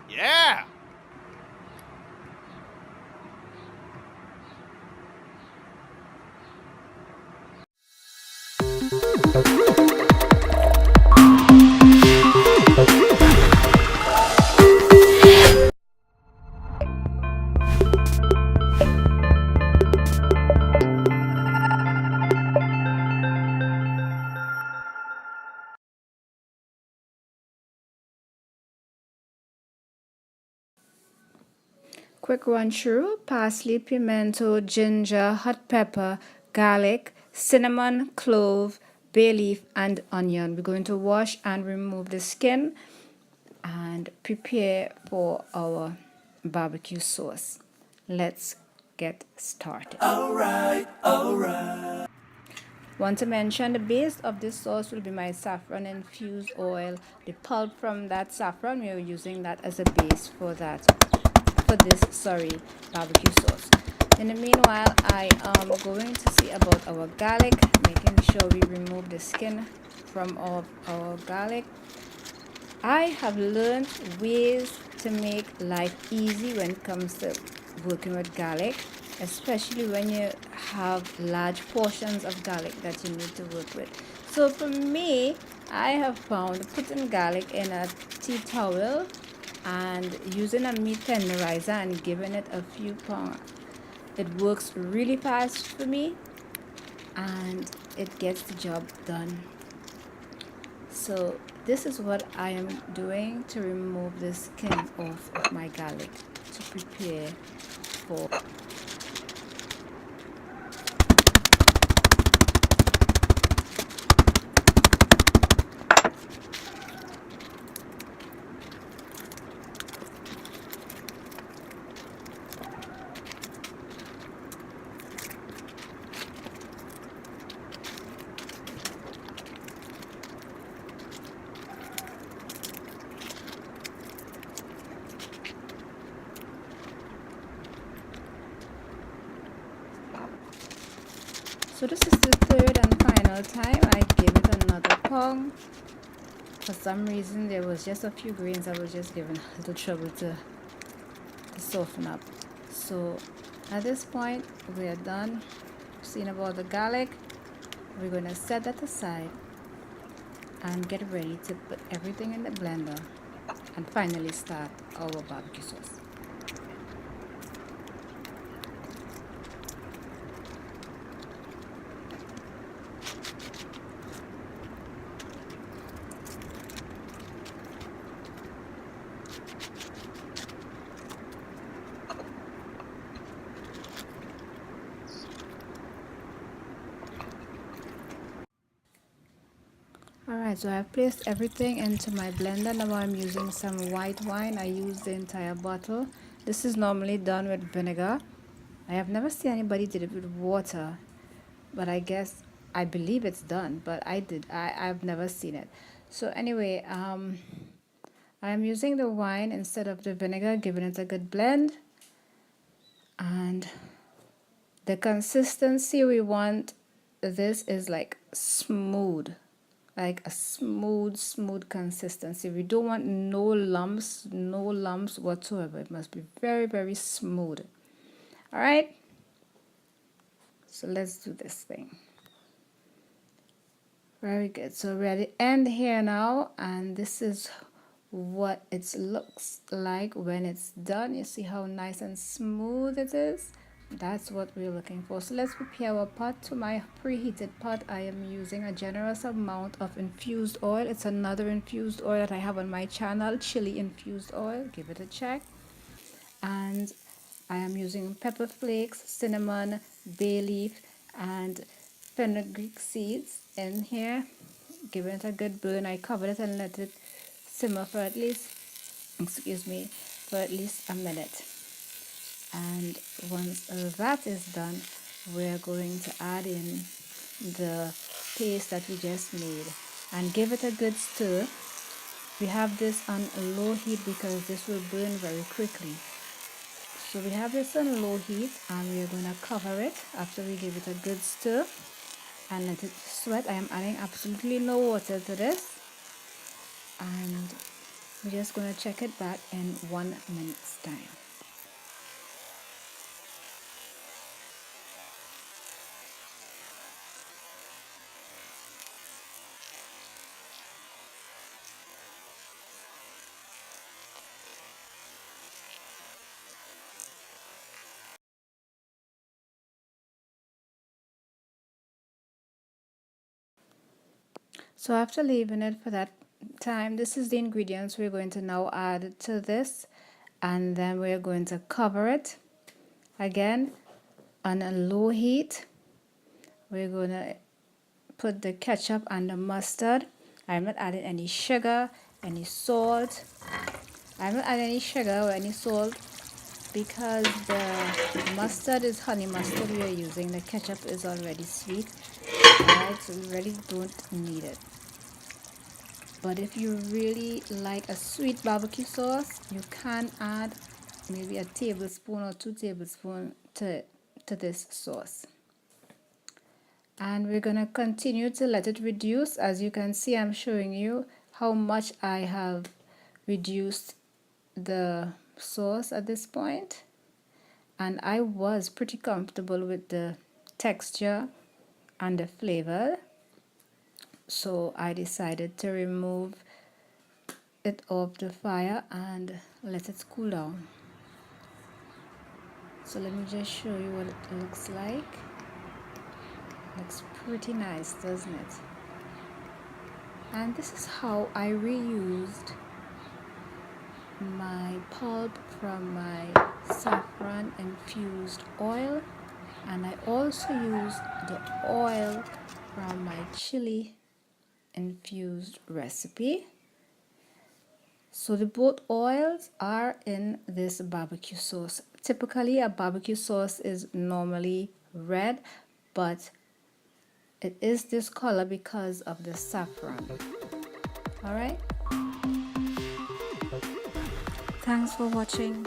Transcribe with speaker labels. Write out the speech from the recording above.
Speaker 1: Yeah!
Speaker 2: Quick run through: parsley, pimento, ginger, hot pepper, garlic, cinnamon, clove, bay leaf, and onion. We're going to wash and remove the skin and prepare for our barbecue sauce. Let's get started. Want to mention the base of this sauce will be my saffron infused oil. The pulp from that saffron, we are using that as a base for this barbecue sauce. In the meanwhile, I am going to see about our garlic, making sure we remove the skin from our garlic. I have learned ways to make life easy when it comes to working with garlic, especially when you have large portions of garlic that you need to work with. So for me, I have found putting garlic in a tea towel and using a meat tenderizer and giving it a few pounds. It works really fast for me and it gets the job done. So this is what I am doing to remove the skin off of my garlic to prepare for. So this is the third and final time I give it another pong. For some reason there was just a few grains I was just giving a little trouble to soften up. So at this point we are done seeing about the garlic. We're going to set that aside and get ready to put everything in the blender and finally start our barbecue sauce. Alright, so I've placed everything into my blender. Now I'm using some white wine. I used the entire bottle. This is normally done with vinegar. I have never seen anybody did it with water, but I believe it's done, but I've never seen it. So anyway, I'm using the wine instead of the vinegar, giving it a good blend. And the consistency we want, this is like smooth, like a smooth consistency. We don't want no lumps whatsoever. It must be very smooth. All right, so let's do this thing. Very good. So we're at the end here now, and this is what it looks like when it's done. You see how nice and smooth it is? That's what we're looking for. So let's prepare our pot. To my preheated pot, I am using a generous amount of infused oil. It's another infused oil that I have on my channel, chili infused oil. Give it a check. And I am using pepper flakes, cinnamon, bay leaf, and fenugreek seeds in here. Giving it a good burn. I covered it and let it simmer for at least, for at least a minute. And once that is done, we're going to add in the paste that we just made and give it a good stir. We have this on a low heat because this will burn very quickly. So we have this on low heat and we are going to cover it after we give it a good stir and let it sweat. I am adding absolutely no water to this, and We're just going to check it back in 1 minute's time. So after leaving it for that time, this is the ingredients we're going to now add to this, and then we're going to cover it again on a low heat. We're going to put the ketchup and the mustard. I'm not adding any sugar, any salt. I'm not adding any sugar or any salt because the mustard is honey mustard we are using. The ketchup is already sweet, alright, so we really don't need it. But if you really like a sweet barbecue sauce, you can add maybe a tablespoon or 2 tablespoons to this sauce. And we're going to continue to let it reduce. As you can see, I'm showing you how much I have reduced the sauce at this point. And I was pretty comfortable with the texture and the flavor. So I decided to remove it off the fire and let it cool down. So let me just show you what it looks like. Looks pretty nice, doesn't it? And this is how I reused my pulp from my saffron infused oil, and I also used the oil from my chili infused recipe. So the both oils are in this barbecue sauce. Typically a barbecue sauce is normally red, but it is this color because of the saffron. Alright? Thanks for watching.